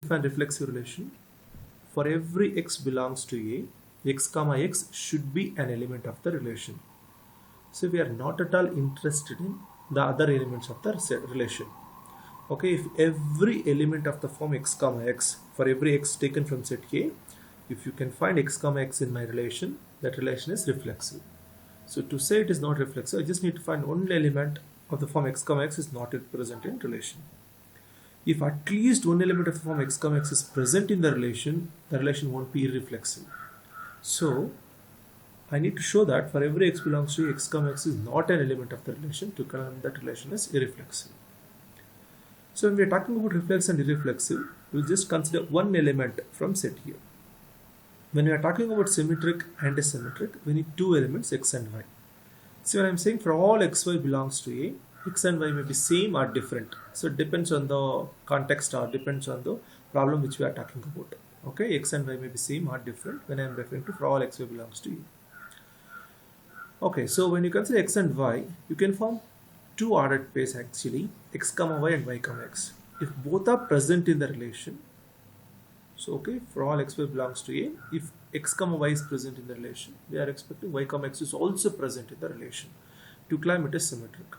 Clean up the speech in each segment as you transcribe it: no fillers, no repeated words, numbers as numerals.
Define reflexive relation. For every x belongs to A, x comma x should be an element of the relation. So we are not at all interested in the other elements of the relation. Okay, if every element of the form x comma x, for every x taken from set A, if you can find x comma x in my relation, that relation is reflexive. So to say it is not reflexive, I just need to find one element of the form x comma x is not present in relation. If at least one element of the form x comma x is present in the relation won't be irreflexive. So I need to show that for every x belongs to x comma x is not an element of the relation to claim that relation is irreflexive. So when we are talking about reflexive and irreflexive, we'll just consider one element from set here. When we are talking about symmetric and asymmetric, we need two elements x and y. So when I'm saying for all xy belongs to A, x and y may be same or different. So it depends on the context or depends on the problem which we are talking about. Okay, x and y may be same or different when I am referring to for all xy belongs to A. Okay, so when you consider x and y, you can form two ordered pairs actually, x comma y and y comma x. If both are present in the relation, so okay, for all xy belongs to A, if x comma y is present in the relation, we are expecting y comma x is also present in the relation to claim it is symmetric.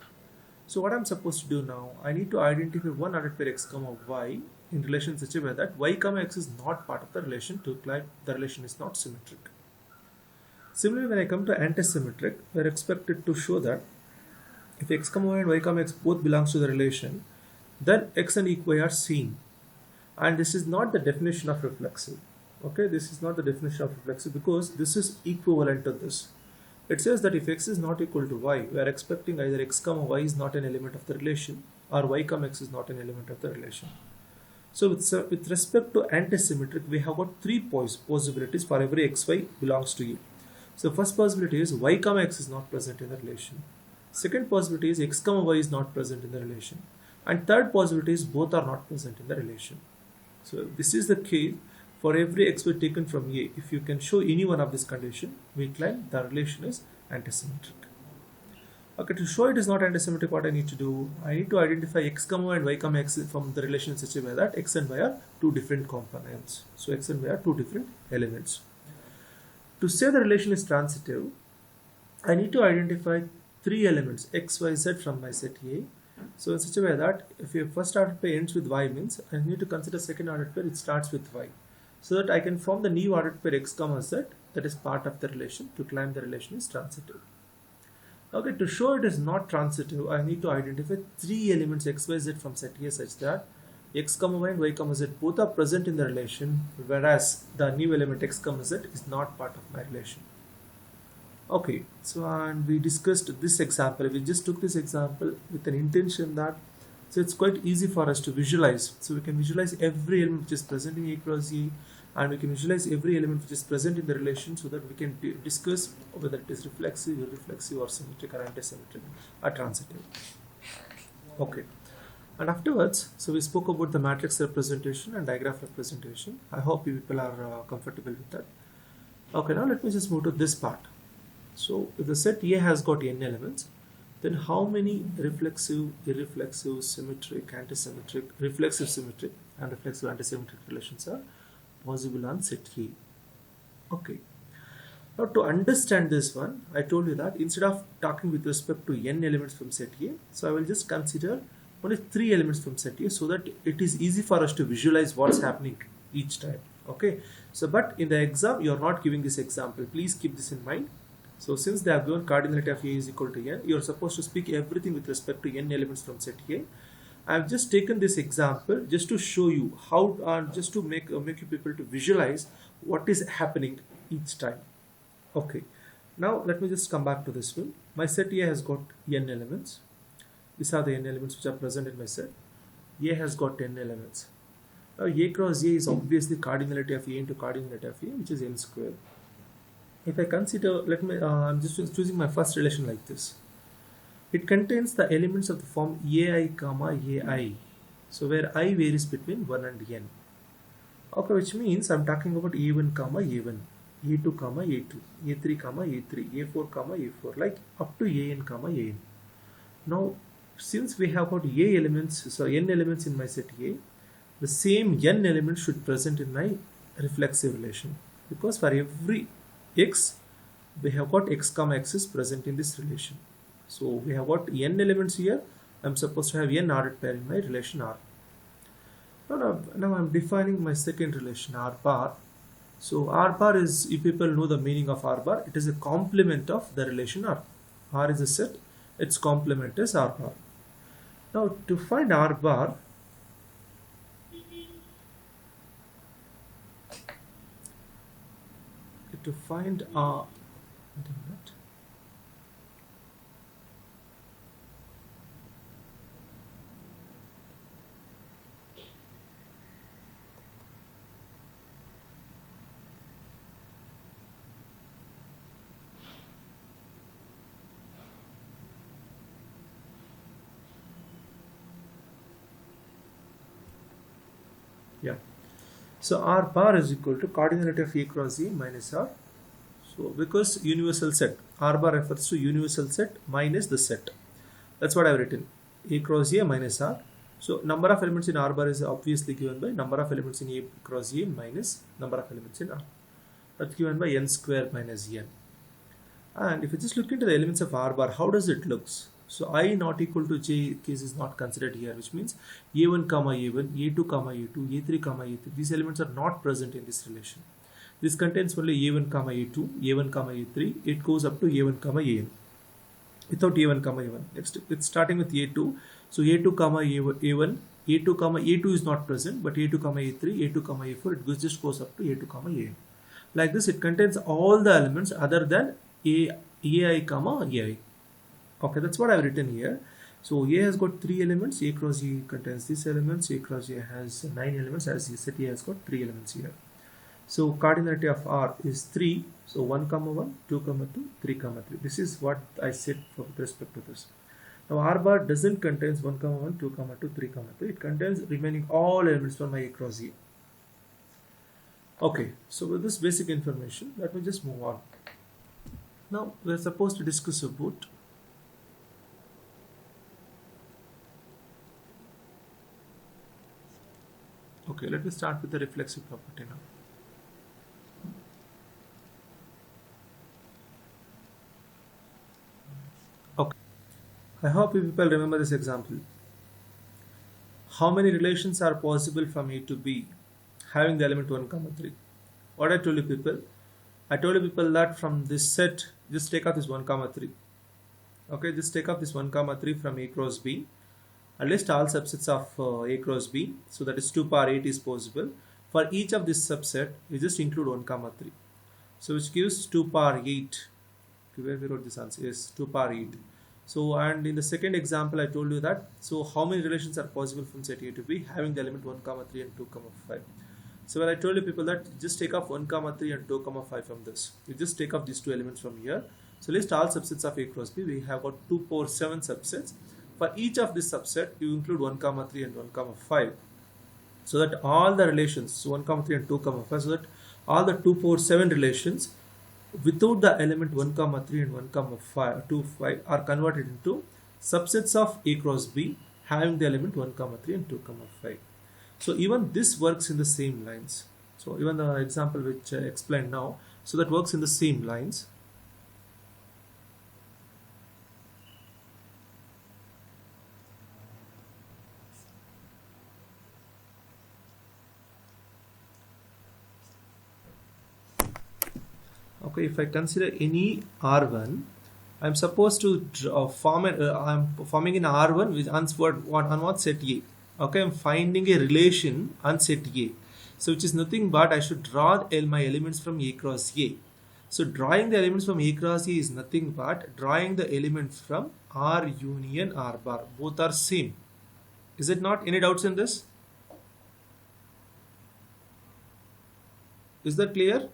So what I'm supposed to do now, I need to identify one ordered pair x comma y in relation in such a way that y comma x is not part of the relation to claim the relation is not symmetric. Similarly, when I come to antisymmetric, we are expected to show that if x comma y and y comma x both belongs to the relation, then x and y are same. And this is not the definition of reflexive. Okay, this is not the definition of reflexive because this is equivalent to this. It says that if x is not equal to y, we are expecting either x comma y is not an element of the relation or y comma x is not an element of the relation. So with respect to antisymmetric, we have got three possibilities for every xy belongs to A. So first possibility is y comma x is not present in the relation. Second possibility is x comma y is not present in the relation. And third possibility is both are not present in the relation. So this is the case for every xy taken from A. If you can show any one of this condition, we claim the relation is antisymmetric. Okay, to show it is not antisymmetric, what I need to do? I need to identify x comma and y comma x from the relation in such a way that x and y are two different components. So x and y are two different elements. To say the relation is transitive, I need to identify three elements x, y, z from my set A. So in such a way that if your first ordered pair ends with y means I need to consider second ordered pair it starts with y. So that I can form the new ordered pair x comma z that is part of the relation to claim the relation is transitive. Okay, to show it is not transitive, I need to identify three elements x, y, z from set A such that x comma y and y comma z both are present in the relation, whereas the new element x comma z is not part of my relation. Okay, so and we discussed this example. We just took this example with an intention that so it's quite easy for us to visualize. So we can visualize every element which is present in A cross E, and we can visualize every element which is present in the relation so that we can discuss whether it is reflexive, irreflexive, or symmetric, or antisymmetric, or transitive. Okay. And afterwards, so we spoke about the matrix representation and digraph representation. I hope you people are comfortable with that. Okay, now let me just move to this part. So if the set A has got n elements, then how many reflexive, irreflexive, symmetric, antisymmetric, reflexive symmetric, and reflexive antisymmetric relations are possible on set A? Okay. Now to understand this one, I told you that instead of talking with respect to n elements from set A, so I will just consider only three elements from set A so that it is easy for us to visualize what's happening each time. Okay. So but in the exam, you are not giving this example. Please keep this in mind. So since they have given cardinality of A is equal to n, you are supposed to speak everything with respect to n elements from set A. I have just taken this example just to show you how, just to make you people to visualize what is happening each time. Okay. Now let me just come back to this one. My set A has got n elements. These are the n elements which are present in my set. A has got n elements. Now A cross A is obviously cardinality of A into cardinality of A, which is n square. If I consider, I'm just choosing my first relation like this. It contains the elements of the form ai comma ai. So where I varies between 1 and n. Okay, which means I'm talking about a1 comma a1, a2 comma a2, a3 comma a3, a4 comma a4, like up to an comma an. Now, since we have got a elements, so n elements in my set A, the same n elements should present in my reflexive relation, because for every x we have got x comma x is present in this relation. So we have got n elements here. I'm supposed to have n ordered pair in my relation R. Now I'm defining my second relation R bar. So R bar is, if people know the meaning of R bar, it is a complement of the relation R. R is a set, its complement is R bar. Now to find R bar, to find R, yeah. So R bar is equal to cardinality of A cross A minus R. So because universal set, R bar refers to universal set minus the set. That's what I've written. A cross A minus R. So number of elements in R bar is obviously given by number of elements in A cross A minus number of elements in R. That's given by n square minus n. And if you just look into the elements of R bar, how does it looks? So I not equal to j case is not considered here, which means a1 comma a1, a2 comma a2, a3 comma a3. These elements are not present in this relation. This contains only a1 comma a2, a1 comma a3. It goes up to a1 comma an without a1 comma a1. Next, it's starting with a2. So a2 comma a1, a2 comma a2 is not present, but a2 comma a3, a2 comma a4. It just goes up to a2 comma an. Like this, it contains all the elements other than ai comma ai. Okay, that's what I've written here. So A has got 3 elements. A cross A contains these elements. A cross A has 9 elements. As you said, A has got 3 elements here. So cardinality of R is 3. So 1 comma 1, 2 comma 2, 3 comma 3. This is what I said with respect to this. Now R bar doesn't contains 1 comma 1, 2 comma 2, 3 comma 3. It contains remaining all elements from my A cross A. Okay, so with this basic information, let me just move on. Now we are supposed to discuss about okay, let me start with the reflexive property now. Okay, I hope you people remember this example. How many relations are possible from A to B having the element 1 comma 3? What I told you people? I told you people that from this set, just take off this 1 comma 3. Okay, just take off this 1 comma 3 from A cross B. And list all subsets of A cross B, so that is 2 power 8 is possible. For each of this subset, we just include 1 comma 3. So which gives 2 power 8. Where we wrote this answer? Yes, 2 power 8. So, and in the second example, I told you that, so how many relations are possible from set A to B having the element 1 comma 3 and 2 comma 5. So when I told you people that just take off 1 comma 3 and 2 comma 5 from this. You just take off these two elements from here. So list all subsets of A cross B. We have got 2 power 7 subsets. For each of this subset, you include 1 comma 3 and 1 comma 5, so that all the relations, so 1 comma 3 and 2 comma 5, so that all the 2 power 7 relations without the element 1 comma 3 and 1 comma 5, 2 5 are converted into subsets of A cross B having the element 1 comma 3 and 2 comma 5. So even this works in the same lines. So even the example which I explained now, so that works in the same lines. Okay, if I consider any R1, I'm supposed to form I'm forming an R1 with on what set A. Okay, I'm finding a relation on set A. So which is nothing but I should draw my elements from A cross A. So drawing the elements from A cross A is nothing but drawing the elements from R union R bar. Both are same. Is it not? Any doubts in this? Is that clear?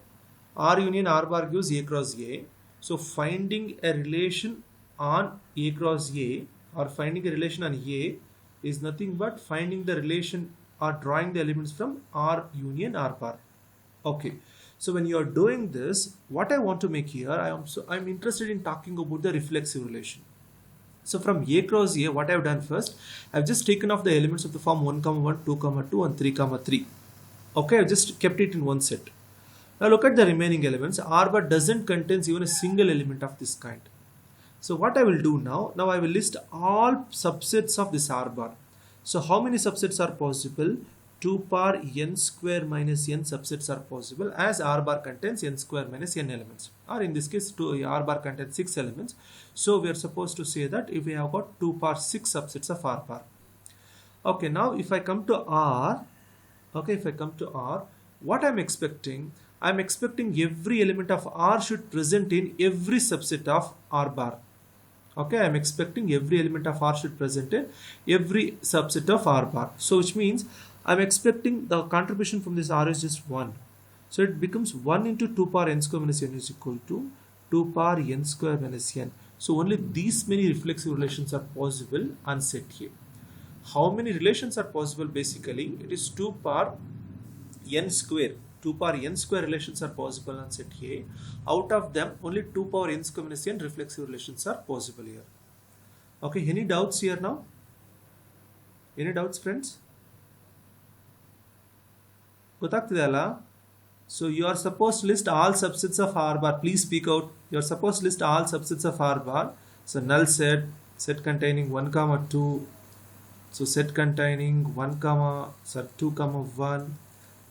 R union R bar gives A cross A. So finding a relation on A cross A or finding a relation on A is nothing but finding the relation or drawing the elements from R union R bar. Okay. So when you are doing this, what I want to make here, I'm interested in talking about the reflexive relation. So from A cross A, what I have done first, I have just taken off the elements of the form 1, 1, 2, 2 and 3, 3. Okay, I have just kept it in one set. Now look at the remaining elements. R bar doesn't contain even a single element of this kind. So what I will do now, I will list all subsets of this R bar. So how many subsets are possible? 2 power n square minus n subsets are possible, as R bar contains n square minus n elements. Or in this case, R bar contains 6 elements. So we are supposed to say that if we have got 2 power 6 subsets of R bar. Okay, now if I come to R, what I'm expecting every element of R should present in every subset of R bar. Okay, I'm expecting every element of R should present in every subset of R bar. So which means I'm expecting the contribution from this R is just 1. So it becomes 1 into 2 power n square minus n is equal to 2 power n square minus n. So only these many reflexive relations are possible on set A. How many relations are possible? Basically, it is 2 power n square. 2 power n square relations are possible on set A. Out of them, only 2 power n square minus n reflexive relations are possible here. Okay, any doubts here now? Any doubts, friends? Gotaktidala? So you are supposed to list all subsets of R bar. Please speak out. You are supposed to list all subsets of R bar. So null set containing 1, 2. So set containing 2, 1.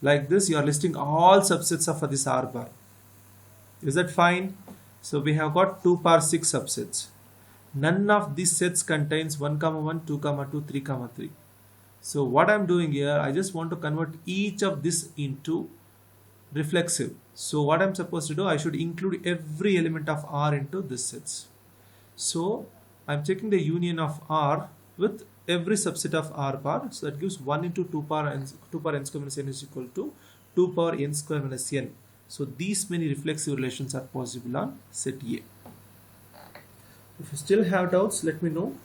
Like this, you are listing all subsets of this R bar. Is that fine? So we have got 2 power 6 subsets. None of these sets contains 1, 1, 2, 2, 3, 3. So what I'm doing here, I just want to convert each of this into reflexive. So what I'm supposed to do, I should include every element of R into this sets. So I'm checking the union of R with every subset of R bar. So that gives 1 into 2 power n square minus n is equal to 2 power n square minus n. So these many reflexive relations are possible on set A. If you still have doubts, let me know.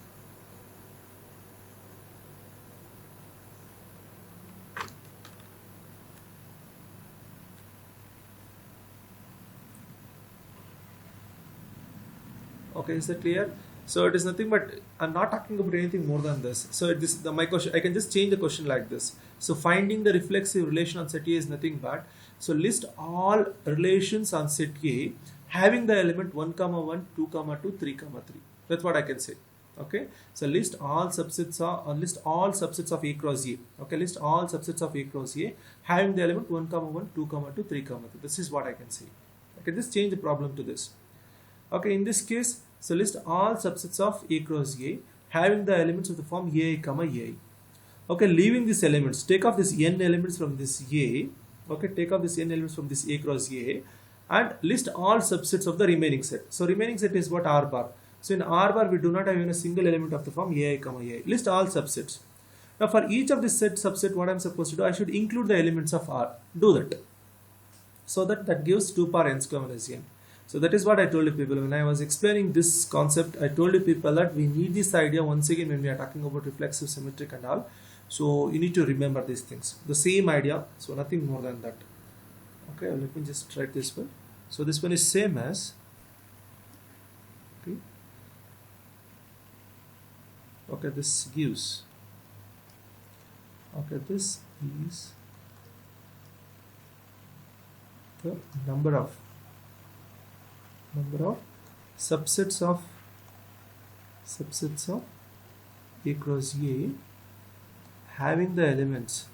Okay, is that clear? So it is nothing but I'm not talking about anything more than this. So my question, I can just change the question like this. So finding the reflexive relation on set A is nothing but, so list all relations on set A having the element 1, 1, 2, 2, 3, 3. That's what I can say. Okay, so list all subsets of A cross A. Okay, list all subsets of A cross A having the element 1, 1, 2, 2, 3, 3. This is what I can say. I can just change the problem to this. Okay, in this case, so list all subsets of A cross A having the elements of the form AI, AI. Okay, leaving these elements, take off this n elements from this A. Okay, take off this n elements from this A cross A and list all subsets of the remaining set. So remaining set is what? R bar. So in R bar, we do not have even a single element of the form AI, AI. List all subsets. Now for each of this subset, what I'm supposed to do, I should include the elements of R. Do that. So that gives 2 power n square minus n. So that is what I told you people when I was explaining this concept. I told you people that we need this idea once again when we are talking about reflexive, symmetric and all. So you need to remember these things. The same idea. So nothing more than that. Okay, let me just write this one. So this one is same as. Okay, this gives. Okay, this is the number of subsets of A cross A having the elements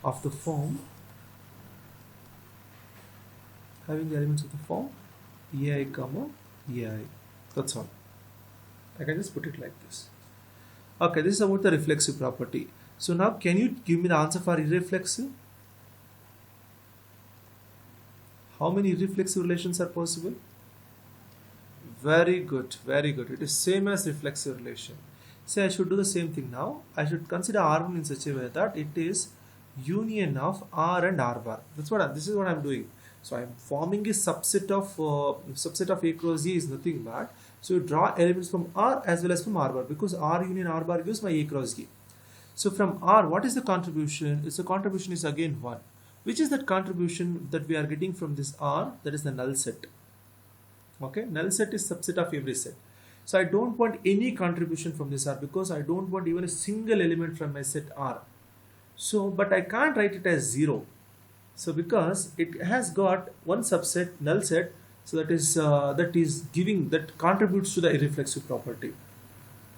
of the form AI, AI. That's all. I can just put it like this. Okay, this is about the reflexive property. So now can you give me the answer for irreflexive? How many irreflexive relations are possible? Very good, very good. It is same as reflexive relation. Say I should do the same thing now. I should consider R1 in such a way that it is union of R and R bar. This is what I'm doing. So I'm forming a subset of A cross A is nothing but, so you draw elements from R as well as from R bar, because R union R bar gives my A cross A. So from R, what is the contribution? The contribution is again 1. Which is that contribution that we are getting from this R? That is the null set. Okay, null set is subset of every set. So I don't want any contribution from this R because I don't want even a single element from my set R. So, but I can't write it as 0. So because it has got one subset, null set, so that is giving, that contributes to the irreflexive property.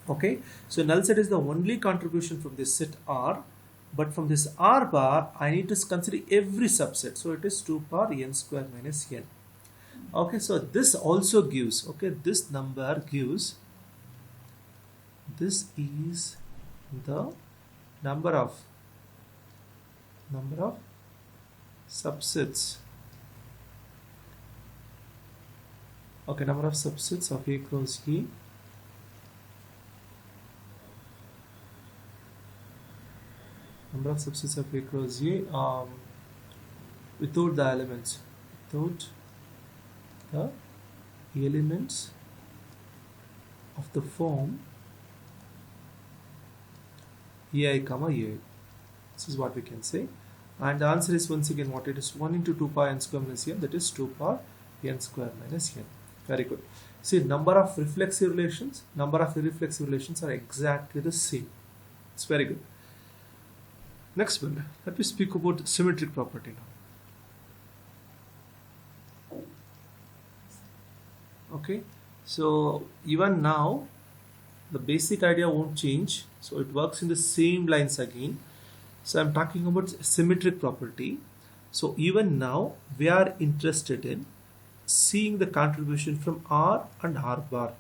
Okay, so null set is the only contribution from this set R, but from this R bar I need to consider every subset. So it is 2 power n square minus n. Okay, so this also gives, okay, this number gives, this is the number of subsets. Okay, number of subsets of A cross E. Number of subsets of A cross E without the elements. Without the elements of the form AI comma AI. This is what we can say. And the answer is once again what it is, 1 into 2 pi n square minus n, that is 2 power n square minus n. Very good. See, number of reflexive relations, number of irreflexive relations are exactly the same. It's very good. Next one, let me speak about symmetric property now. Okay, so even now the basic idea won't change, so it works in the same lines again. So I'm talking about symmetric property. So even now we are interested in seeing the contribution from R and R bar.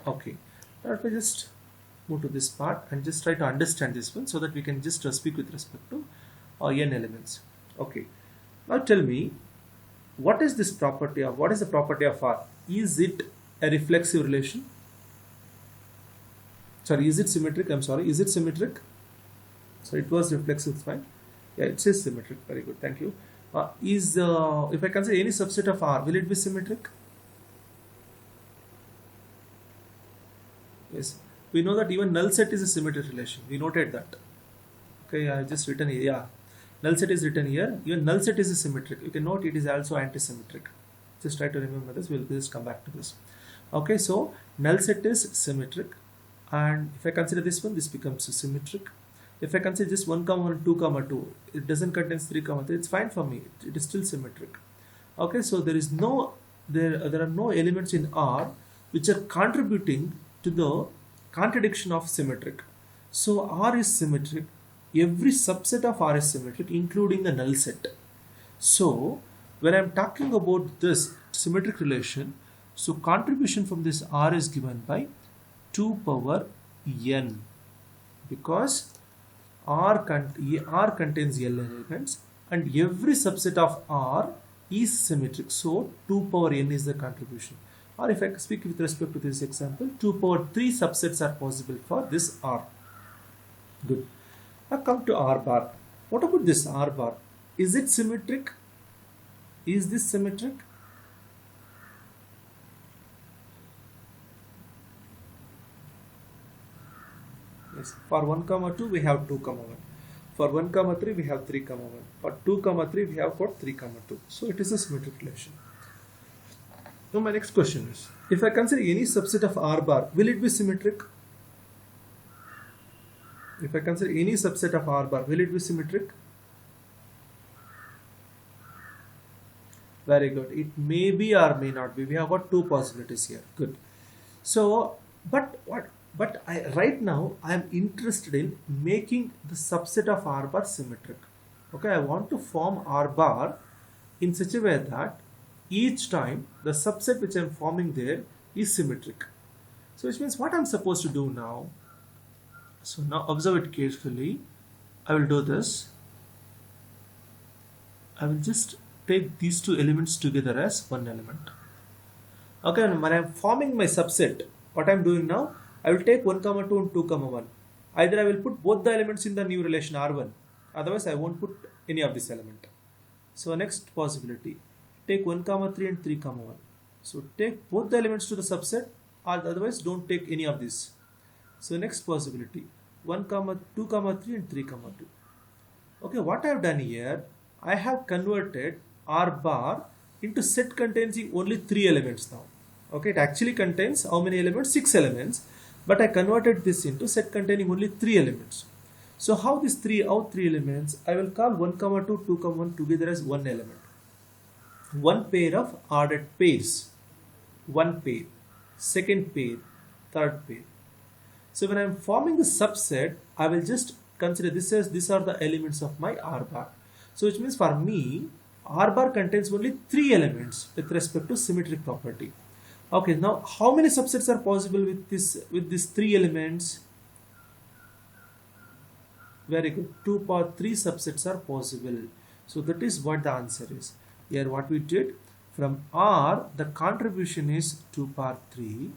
Okay, let me just move to this part and just try to understand this one so that we can just speak with respect to n elements. Okay, now tell me, what is this property of, what is the property of R? Is it a reflexive relation? Sorry, is it symmetric? I'm sorry, is it symmetric? So it was reflexive, fine. Yeah, it says symmetric. Very good, thank you. If I consider any subset of R, will it be symmetric? Yes, we know that even null set is a symmetric relation. We noted that. Okay, I just written here. Yeah, null set is written here. Even null set is a symmetric. You can note it is also anti-symmetric. Just try to remember this. We'll just come back to this. Okay, so null set is symmetric, and if I consider this one, this becomes symmetric. If I consider just 1, 1, 2, 2, it doesn't contain 3, 3. It's fine for me. It is still symmetric. Okay, so there are no elements in R which are contributing to the contradiction of symmetric. So R is symmetric. Every subset of R is symmetric, including the null set. So when I'm talking about this symmetric relation, so contribution from this R is given by 2 power n, because R contains L elements and every subset of R is symmetric. So 2 power n is the contribution. Or if I speak with respect to this example, 2 power 3 subsets are possible for this R. Good. Now come to R bar. What about this R bar? Is it symmetric? Is this symmetric? Yes. For 1, 2 we have 2, 1. For 1, 3 we have 3, 1. For 2, 3 we have got 3, 2. So it is a symmetric relation. Now my next question is, if I consider any subset of R bar, will it be symmetric? If I consider any subset of R bar, will it be symmetric? Very good. It may be or may not be. We have got 2 possibilities here. Good. So, but right now I am interested in making the subset of R bar symmetric. Okay, I want to form R bar in such a way that each time the subset which I am forming there is symmetric. So which means what I am supposed to do now? So now observe it carefully. I will do this. I will just take these 2 elements together as one element. Okay, and when I am forming my subset, what I am doing now, I will take 1, 2 and 2, 1. Either I will put both the elements in the new relation R1, otherwise I won't put any of this element. So next possibility, take 1, 3 and 3, 1. So take both the elements to the subset, or otherwise don't take any of this. So next possibility, 1, 2, 3 and 3, 2. Okay, what I have done here, I have converted R bar into set containing only 3 elements now. Okay, it actually contains how many elements? 6 elements, but I converted this into set containing only 3 elements. So how three elements? I will call 1 comma 2, 2 comma 1 together as one element. One pair of ordered pairs. One pair, second pair, third pair. So when I am forming the subset, I will just consider this as these are the elements of my R bar. So which means for me, R bar contains only 3 elements with respect to symmetric property. Okay, now how many subsets are possible with these 3 elements? Very good. 2 power 3 subsets are possible. So that is what the answer is. Here what we did, from R the contribution is 2 power 3.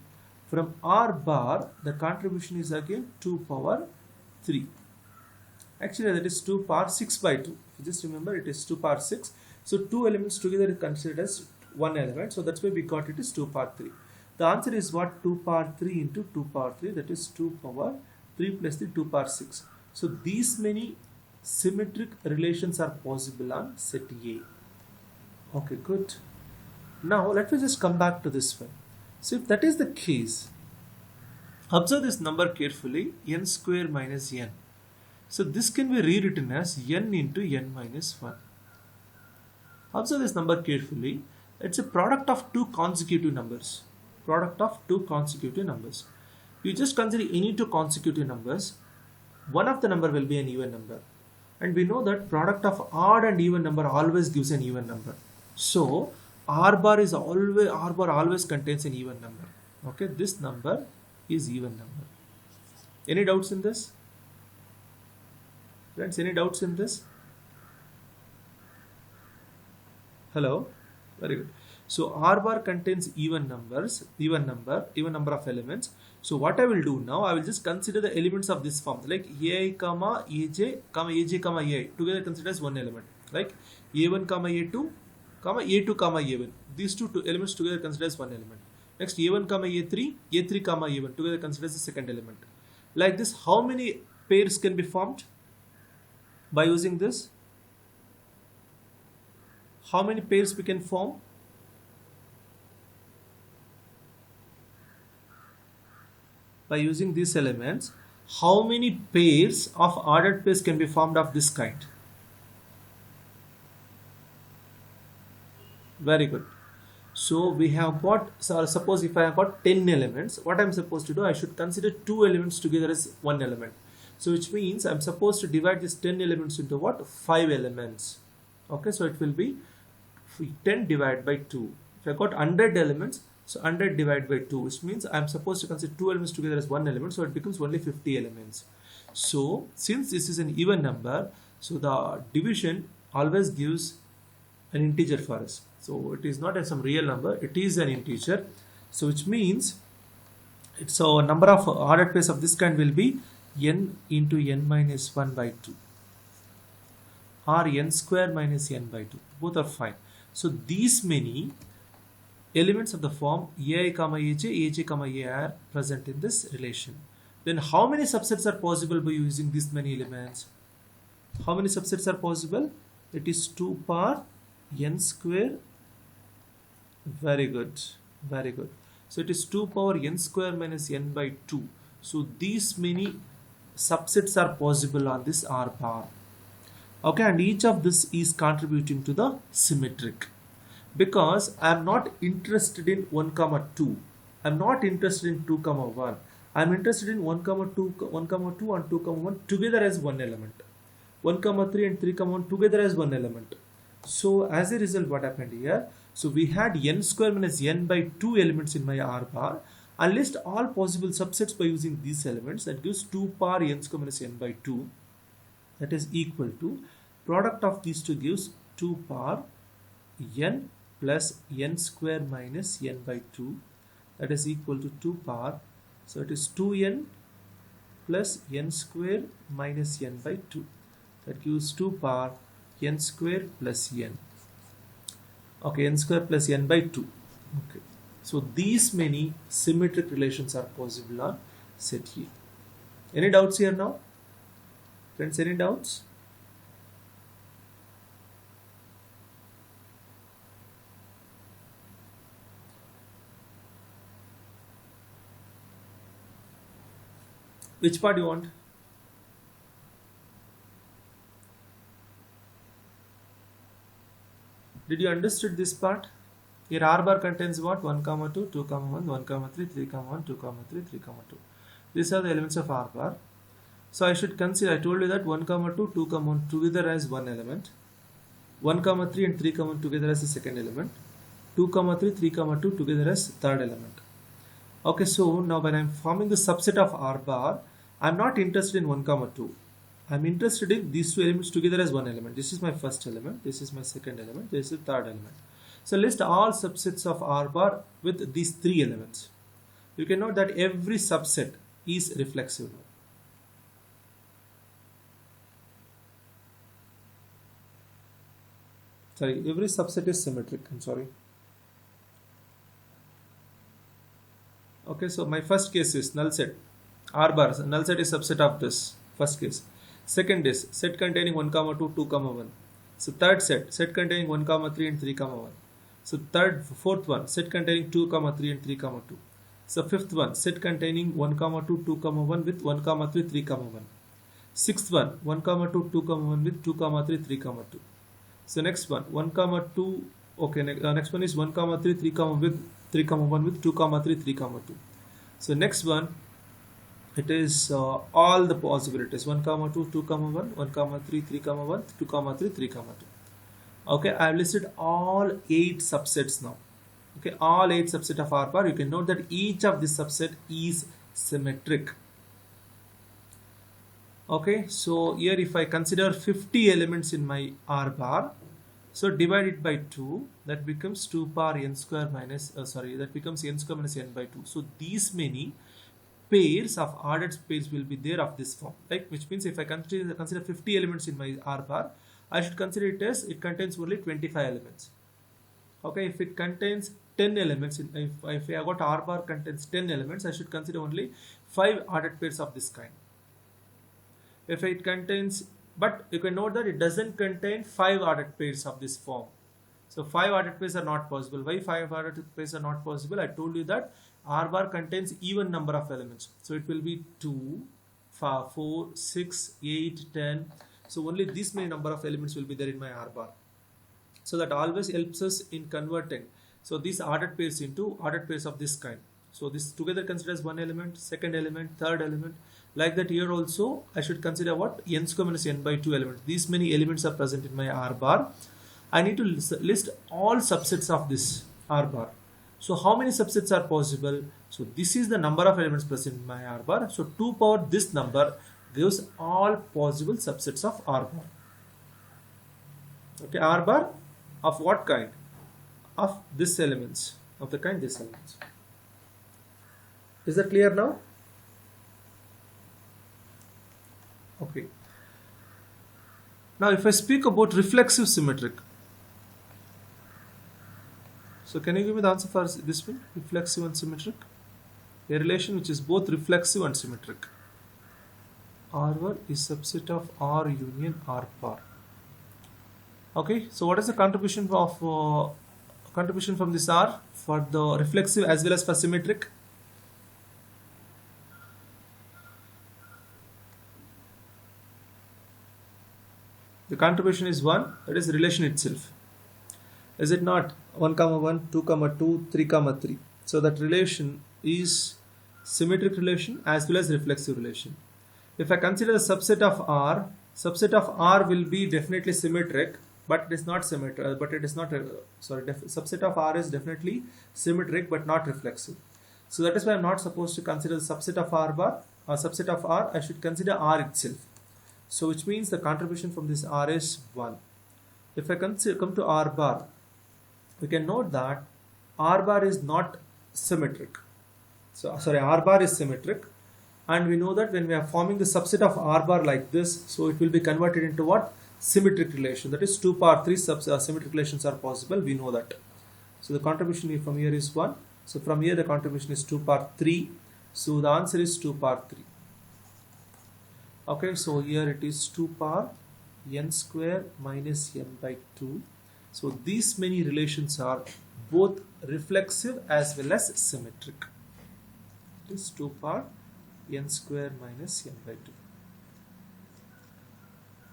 From R bar the contribution is again 2 power 3. Actually that is 2 power 6 by 2. If you just remember, it is 2 power 6. So 2 elements together is considered as one element. So that's why we got it is 2 power 3. The answer is what? 2 power 3 into 2 power 3, that is 2 power 3 plus the 2 power 6. So these many symmetric relations are possible on set A. Okay, good. Now let me just come back to this one. So if that is the case, observe this number carefully, n square minus n. So this can be rewritten as n into n minus 1. Observe this number carefully. It's a product of two consecutive numbers. Product of two consecutive numbers. You just consider any two consecutive numbers. One of the number will be an even number. And we know that product of odd and even number always gives an even number. So R bar always contains an even number. Okay, this number is even number. Any doubts in this? Friends, any doubts in this? Hello? Very good. So R bar contains even number of elements. So what I will do now, I will just consider the elements of this form, like AI, AJ, AI, together considered as one element. Like A1, A2, A2, A1. These two elements together considered as one element. Next A1, A3, A3, A1 together considered as the second element. Like this, how many pairs can be formed by using this? How many pairs we can form? By using these elements, how many pairs of ordered pairs can be formed of this kind? Very good. So we have got, so suppose if I have got 10 elements, what I'm supposed to do, I should consider 2 elements together as one element. So which means I'm supposed to divide these 10 elements into what? 5 elements. Okay, so it will be 10 divided by 2. If I got 100 elements, so 100 divided by 2, which means I'm supposed to consider 2 elements together as one element, so it becomes only 50 elements. So since this is an even number, so the division always gives an integer for us. So it is not some real number, it is an integer. So which means it's a number of ordered pairs of this kind will be n into n minus 1 by 2 or n square minus n by 2. Both are fine. So these many elements of the form AI, AJ, AI are present in this relation. Then how many subsets are possible by using these many elements? How many subsets are possible? It is 2 power n square. Very good. Very good. So it is 2 power n square minus n by 2. So these many subsets are possible on this R bar. Okay, and each of this is contributing to the symmetric. Because I am not interested in 1 comma 2. I am not interested in 2 comma 1. I am interested in 1 comma 2 and 2 comma 1 together as one element. 1 comma 3 and 3 comma 1 together as one element. So as a result, what happened here? So we had n square minus n by 2 elements in my R bar. I list all possible subsets by using these elements. That gives 2 power n square minus n by 2. That is equal to product of these two gives 2 power n plus n square minus n by 2. That is equal to 2 power. So it is 2n plus n square minus n by 2. That gives 2 power n square plus n. Okay, n square plus n by 2. Okay. So these many symmetric relations are possible on set A. Any doubts here now? Friends, any doubts? Which part you want? Did you understood this part? Here R bar contains what? 1, 2, 2, 1, 1, 3, 3, 1, 2, 3, 3, 2. These are the elements of R bar. So I should consider, I told you that 1, 2, 2, 1 together as one element. 1, 3 and 3, 1 together as the second element. 2, 3, 3, 2 together as third element. Okay, so now when I'm forming the subset of R bar, I'm not interested in 1, 2. I'm interested in these two elements together as one element. This is my first element, this is my second element, this is the third element. So list all subsets of R bar with these three elements. You can note that every subset is reflexive now. Sorry, every subset is symmetric. I'm sorry. Okay, so my first case is null set. R bar, null set is subset of this. First case. Second is set containing 1, 2, 2, 1. So third set containing 1, 3 and 3, 1. So fourth one, set containing 2, 3 and 3, 2. So fifth one, set containing 1, 2, 2, 1 with 1, 3, 3, 1. Sixth one, 1, 2, 2, 1 with 2, 3, 3, 2. So next one, 1, 2, okay, next one is 1, 3, 3, with 3, 1 with 2, 3, 3, 2. So next one, it is all the possibilities, 1, 2, 2, 1, 1, 3, 3, 1, 2, 3, 3, 2. Okay, I have listed all 8 subsets now. Okay, all 8 subsets of R bar. You can note that each of this subset is symmetric. Okay, so here if I consider 50 elements in my R bar, so divide it by 2, that becomes 2 power n square minus, that becomes n square minus n by 2. So these many pairs of ordered pairs will be there of this form, right? Which means if I consider 50 elements in my R bar, I should consider it as it contains only 25 elements. Okay, if it contains 10 elements, if I got R bar contains 10 elements, I should consider only 5 ordered pairs of this kind. If it contains, but you can note that it doesn't contain 5 ordered pairs of this form. So 5 ordered pairs are not possible. Why 5 ordered pairs are not possible? I told you that R bar contains even number of elements. So it will be 2, 4, 6, 8, 10. So only this many number of elements will be there in my R bar. So that always helps us in converting. So these ordered pairs into ordered pairs of this kind. So this together considers one element, second element, third element. Like that here also I should consider what? N square minus n by 2 elements. These many elements are present in my R bar. I need to list all subsets of this R bar. So how many subsets are possible? So this is the number of elements present in my R bar. So 2 power this number gives all possible subsets of R bar. Okay, R bar of what kind? Of this elements, of the kind this elements. Is that clear now? Okay. Now if I speak about reflexive symmetric. So can you give me the answer for this one? Reflexive and symmetric. A relation which is both reflexive and symmetric. R bar is subset of R union R bar. Okay, so what is the contribution of contribution from this R for the reflexive as well as for symmetric? The contribution is 1, that is relation itself. Is it not? 1, 1, 2, 2, 3, 3. So that relation is symmetric relation as well as reflexive relation. If I consider the subset of R will be definitely symmetric, but it is not symmetric. Subset of R is definitely symmetric but not reflexive. So that is why I am not supposed to consider the subset of R bar or subset of R. I should consider R itself. So which means the contribution from this R is 1. If I come to R bar, we can note that R bar is not symmetric. So R bar is symmetric, and we know that when we are forming the subset of R bar like this, so it will be converted into what? Symmetric relation. That is 2 power 3 symmetric relations are possible. We know that. So the contribution from here is 1. So from here the contribution is 2 power 3. So the answer is 2 power 3. Okay, so here it is 2 power n square minus n by 2. So these many relations are both reflexive as well as symmetric. It is 2 power n square minus n by 2.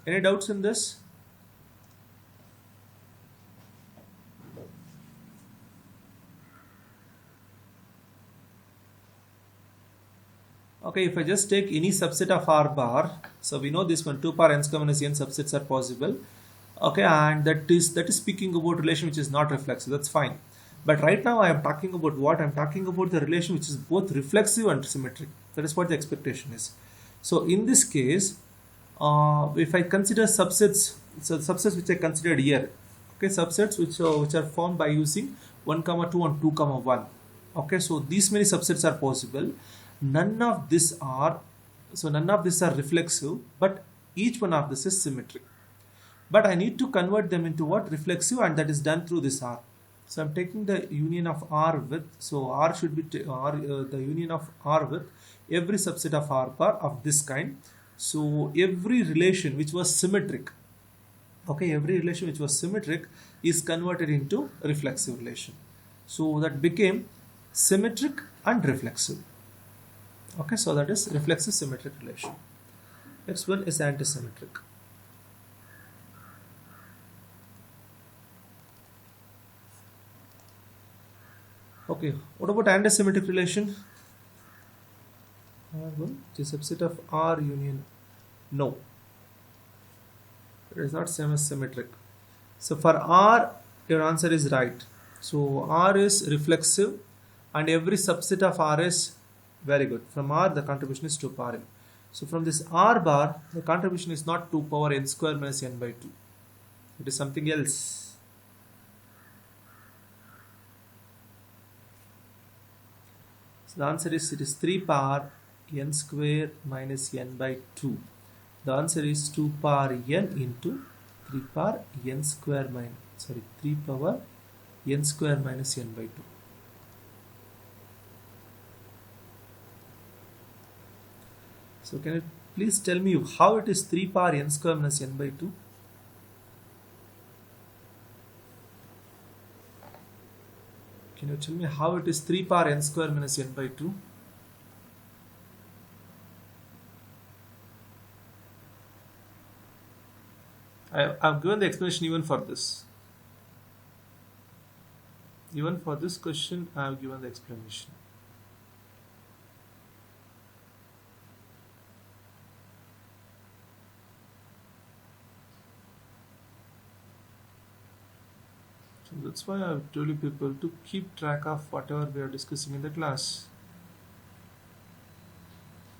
Any doubts in this? Okay, if I just take any subset of R bar, so we know this one 2 power n square minus n subsets are possible. Okay, and that is speaking about relation which is not reflexive. That's fine. But right now I am talking about what? I'm talking about the relation which is both reflexive and symmetric. That is what the expectation is. So in this case, if I consider subsets, so subsets which I considered here, okay, subsets which are formed by using 1 comma 2 and 2 comma 1. Okay, so these many subsets are possible. None of these are reflexive, but each one of this is symmetric. But I need to convert them into what? Reflexive, and that is done through this R. So I'm taking the union of R with, so R should be the union of R with every subset of R bar of this kind. So every relation which was symmetric, okay, every relation which was symmetric is converted into reflexive relation. So that became symmetric and reflexive. Okay, so that is reflexive symmetric relation. Next one is antisymmetric. Okay, what about antisymmetric relation? R1 is a subset of R union. No, it is not same as symmetric. So for R, your answer is right. So R is reflexive, and every subset of R is very good. From R, the contribution is 2 power n. So from this R bar, the contribution is not 2 power n square minus n by 2. It is something else. So the answer is, it is 3 power n square minus n by 2. The answer is 2 power n into 3 power n square minus, 3 power n square minus n by 2. So can you please tell me how it is 3 power n square minus n by 2? Can you tell me how it is 3 power n square minus n by 2? I've given the explanation even for this. Even for this question, I have given the explanation. So that's why I've told you people to keep track of whatever we are discussing in the class.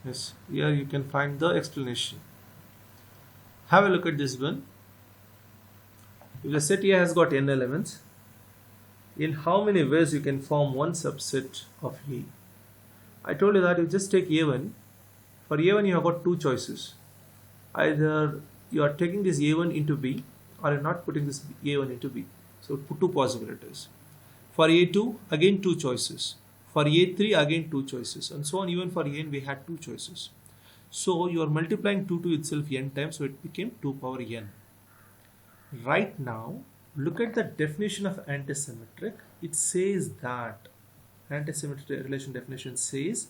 Yes, here you can find the explanation. Have a look at this one. If the set A has got n elements, in how many ways you can form one subset of A? I told you that you just take A1. For A1 you have got two choices. Either you are taking this A1 into B, or you are not putting this A1 into B. So put two possibilities. For A2, again two choices. For A3, again two choices, and so on. Even for n, we had two choices. So you are multiplying 2 to itself n times, so it became 2 power n. Right now, look at the definition of antisymmetric. It says that antisymmetric relation definition says,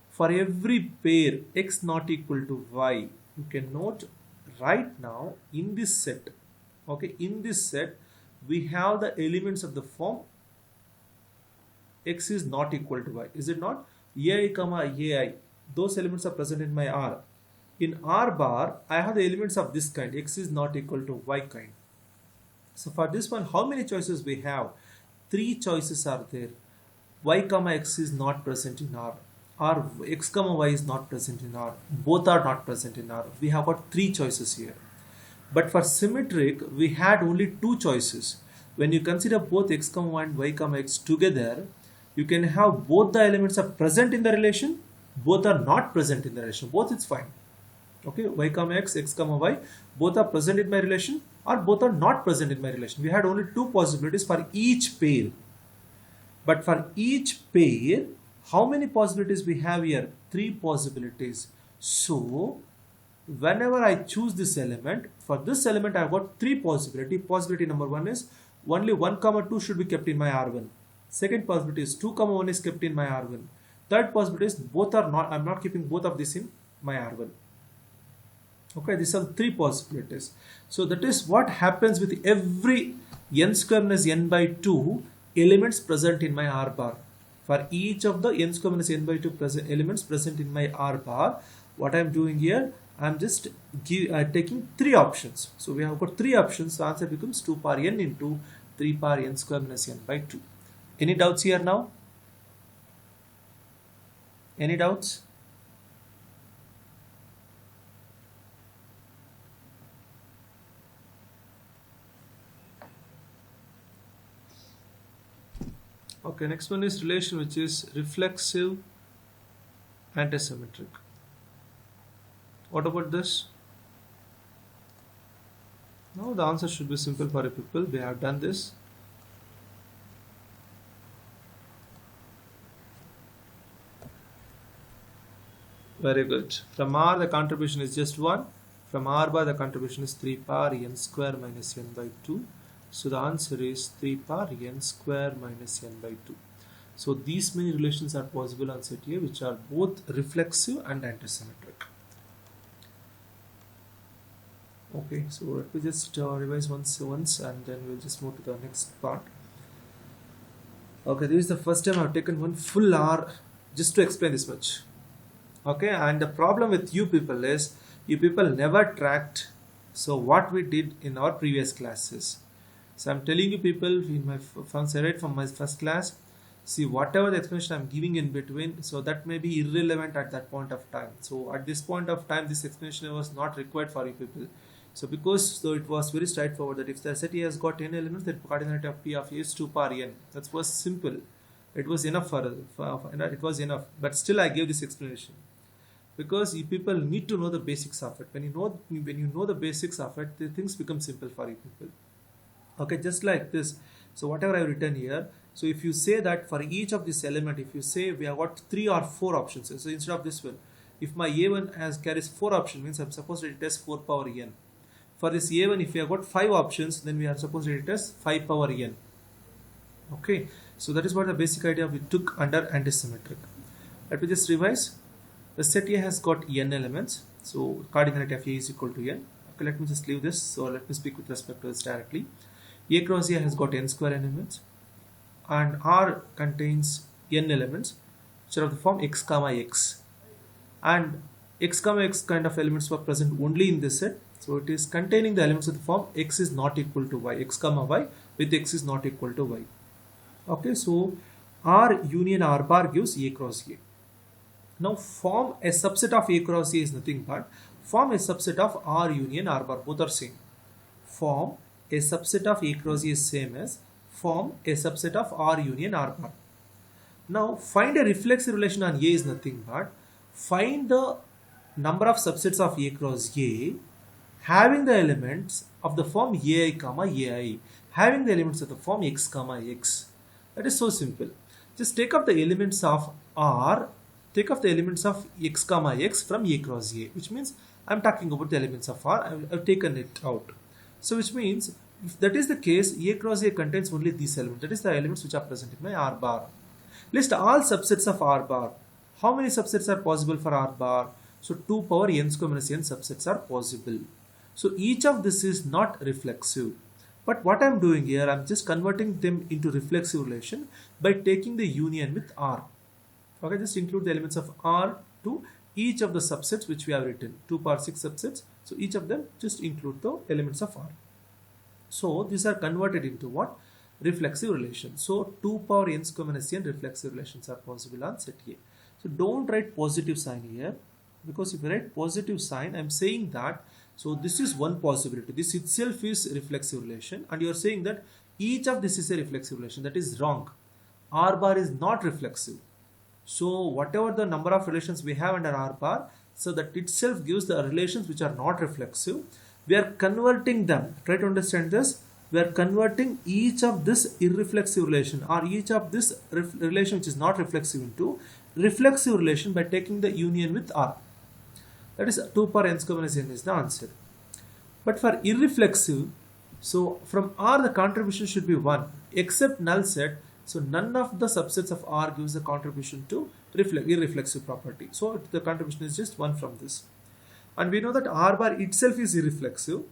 for every pair x not equal to y, you can note right now in this set, okay, in this set we have the elements of the form x is not equal to y. Is it not? ai comma ai, those elements are present in my R. In R bar, I have the elements of this kind, x is not equal to y kind. So for this one, how many choices we have? 3 choices are there. Y comma x is not present in R. Or x comma y is not present in R. Both are not present in R. We have got 3 choices here. But for symmetric, we had only 2 choices. When you consider both x comma y and y comma x together, you can have both the elements are present in the relation, both are not present in the relation. Both it's fine. Okay, y comma x comma y, both are present in my relation or both are not present in my relation. We had only 2 possibilities for each pair. But for each pair, how many possibilities we have here? 3 possibilities. So whenever I choose this element, for this element I have got 3 possibilities. Possibility number 1 is only 1 comma 2 should be kept in my R1. Second possibility is 2 comma 1 is kept in my R1. Third possibility is both are not, I'm not keeping both of this in my R1. Okay, these are three possibilities. So that is what happens with every n square minus n by 2 elements present in my R bar. For each of the n square minus n by 2 elements present in my R bar, what I am doing here, I am just taking three options. So we have got three options. The answer becomes 2 power n into 3 power n square minus n by 2. Any doubts here now? Any doubts? Okay, next one is relation which is reflexive antisymmetric. What about this? Now the answer should be simple for you people. We have done this. Very good. From R the contribution is just 1. From R bar the contribution is 3 power n square minus n by 2. So the answer is 3 power n square minus n by 2. So these many relations are possible on set A, which are both reflexive and antisymmetric. Okay, so let me just revise once and then we'll just move to the next part. Okay, this is the first time I've taken one full hour just to explain this much. Okay, and the problem with you people is you people never tracked so what we did in our previous classes. So I'm telling you people in my from my first class, see whatever the explanation I'm giving in between, so that may be irrelevant at that point of time. So at this point of time, this explanation was not required for you people. So because so it was very straightforward that if the set A has got n elements, then coordinate of P of A is 2 power n. That was simple. It was enough it was enough. But still I gave this explanation because you people need to know the basics of it. When you know the basics of it, the things become simple for you people. Okay, just like this. So whatever I have written here, so if you say that for each of this element, if you say we have got 3 or 4 options, so instead of this one, if my A1 carries 4 options, means I'm supposed to it has 4 power n. For this A1, if we have got 5 options, then we are supposed to it has 5 power n. Okay, so that is what the basic idea we took under antisymmetric. Let me just revise. The set A has got n elements, so cardinality of A is equal to n. Okay, let me just leave this. So let me speak with respect to this directly. A cross A has got n square elements, and R contains n elements, which are of the form x comma x, and x comma x kind of elements were present only in this set. So it is containing the elements of the form x is not equal to y, x comma y with x is not equal to y. Okay, so R union R bar gives A cross A. Now form a subset of A cross A is nothing but form a subset of R union R bar, both are same. Form a subset of A cross A is same as form a subset of R union R bar. Now find a reflexive relation on A is nothing but find the number of subsets of A cross A having the elements of the form AI comma AI, having the elements of the form x comma x. That is so simple. Just take up the elements of R, take off the elements of x comma x from A cross A, which means I'm talking about the elements of R. I've taken it out. So which means if that is the case, A cross A contains only these elements. That is the elements which are present in my R bar. List all subsets of R bar. How many subsets are possible for R bar? So 2 power n square minus n subsets are possible. So each of this is not reflexive. But what I'm doing here, I'm just converting them into reflexive relation by taking the union with R. Okay, just include the elements of R to each of the subsets which we have written. 2 power 6 subsets. So each of them just include the elements of R. So these are converted into what? Reflexive relations. So 2 power n square minus n reflexive relations are possible on set A. So don't write positive sign here, because if you write positive sign, I'm saying that so this is one possibility. This itself is reflexive relation, and you are saying that each of this is a reflexive relation. That is wrong. R bar is not reflexive. So whatever the number of relations we have under R bar, so that itself gives the relations which are not reflexive. We are converting them. Try to understand this. We are converting each of this irreflexive relation or each of this relation which is not reflexive into reflexive relation by taking the union with R. That is 2 power n square minus n is the answer. But for irreflexive, so from R the contribution should be 1 except null set. So none of the subsets of R gives a contribution to irreflexive property. So the contribution is just 1 from this. And we know that R bar itself is irreflexive,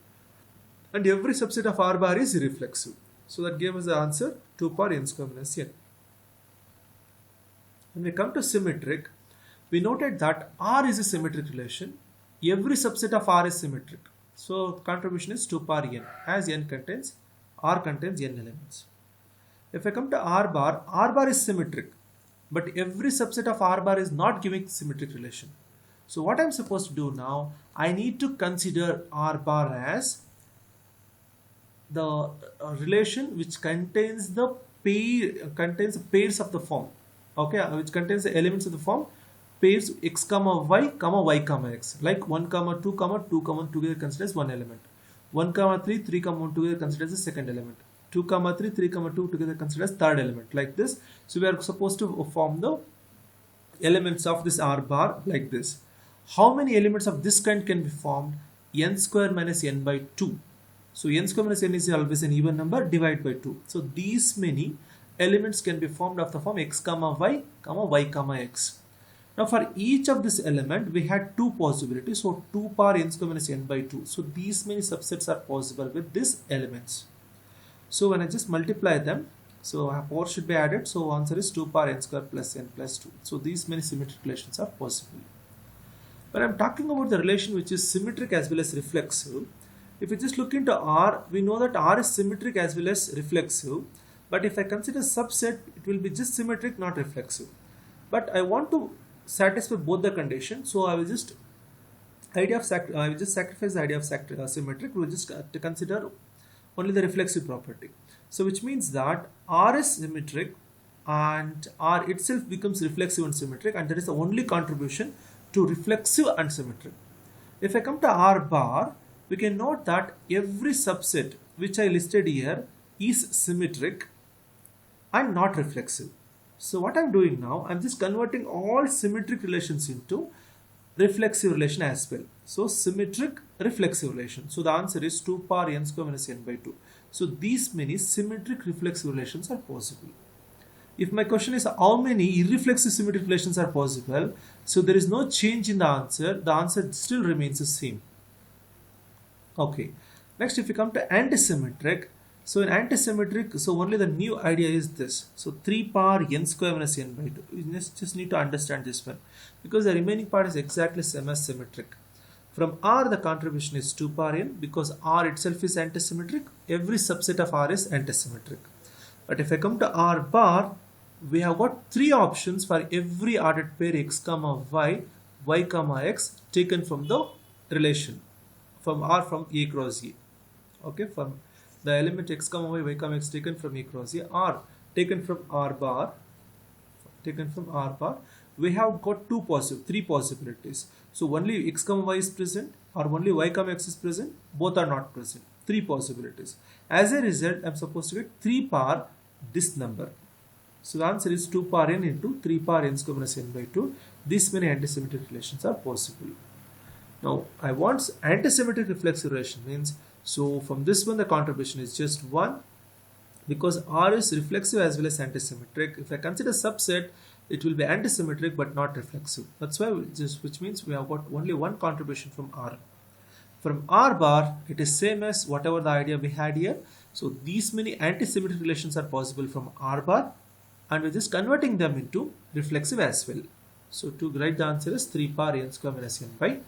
and every subset of R bar is irreflexive. So that gave us the answer 2 power n square minus n. When we come to symmetric, we noted that R is a symmetric relation. Every subset of R is symmetric. So contribution is 2 power n, as R contains n elements. If I come to R bar is symmetric, but every subset of R bar is not giving symmetric relation. So what I'm supposed to do now, I need to consider R bar as the relation which contains the pairs of the form, okay, which contains the elements of the form pairs x comma y comma x, like 1 comma 2 comma 2 comma 2 together considered as one element, 1 comma 3 3 comma 1 together considered as the second element, 2 comma 3 3 comma 2 together considered as third element, like this. So we are supposed to form the elements of this R bar like this. How many elements of this kind can be formed? N square minus n by 2. So n square minus n is always an even number, divide by 2. So these many elements can be formed of the form x comma y comma x. Now for each of this element we had two possibilities. So 2 power n square minus n by 2. So these many subsets are possible with these elements. So when I just multiply them, so power should be added. So answer is 2 power n square plus n plus 2. So these many symmetric relations are possible. When I'm talking about the relation which is symmetric as well as reflexive, if we just look into R, we know that R is symmetric as well as reflexive. But if I consider subset, it will be just symmetric, not reflexive. But I want to satisfy both the conditions, so I will just sacrifice the idea of symmetric. We will just consider only the reflexive property. So which means that R is symmetric and R itself becomes reflexive and symmetric, and that is the only contribution to reflexive and symmetric. If I come to R bar, we can note that every subset which I listed here is symmetric and not reflexive. So what I'm doing now, I'm just converting all symmetric relations into reflexive relation as well. So symmetric reflexive relation. So the answer is 2 power n square minus n by 2. So these many symmetric reflexive relations are possible. If my question is how many irreflexive symmetric relations are possible, so there is no change in the answer still remains the same. Okay, next if you come to antisymmetric, so in antisymmetric, so only the new idea is this. So 3 power n square minus n by 2. You just need to understand this one, because the remaining part is exactly same as symmetric. From R the contribution is 2 power n, because R itself is antisymmetric. Every subset of R is antisymmetric. But if I come to R bar, we have got 3 options for every ordered pair x comma y comma x taken from the relation from R from A cross A. Okay, from the element x comma y comma x taken from A cross A, R taken from R bar, we have got 3 possibilities. So only x comma y is present, or only y comma x is present, both are not present. 3 possibilities. As a result, I am supposed to get 3 power this number. So the answer is 2 power n into 3 power n square minus n by 2. These many antisymmetric relations are possible. Now I want antisymmetric reflexive relation, means so from this one the contribution is just 1, because R is reflexive as well as antisymmetric. If I consider subset, it will be antisymmetric but not reflexive. That's why which means we have got only one contribution from R. From R bar, it is same as whatever the idea we had here. So these many antisymmetric relations are possible from R bar, and we're just converting them into reflexive as well. So to write the answer is 3 power n square minus n by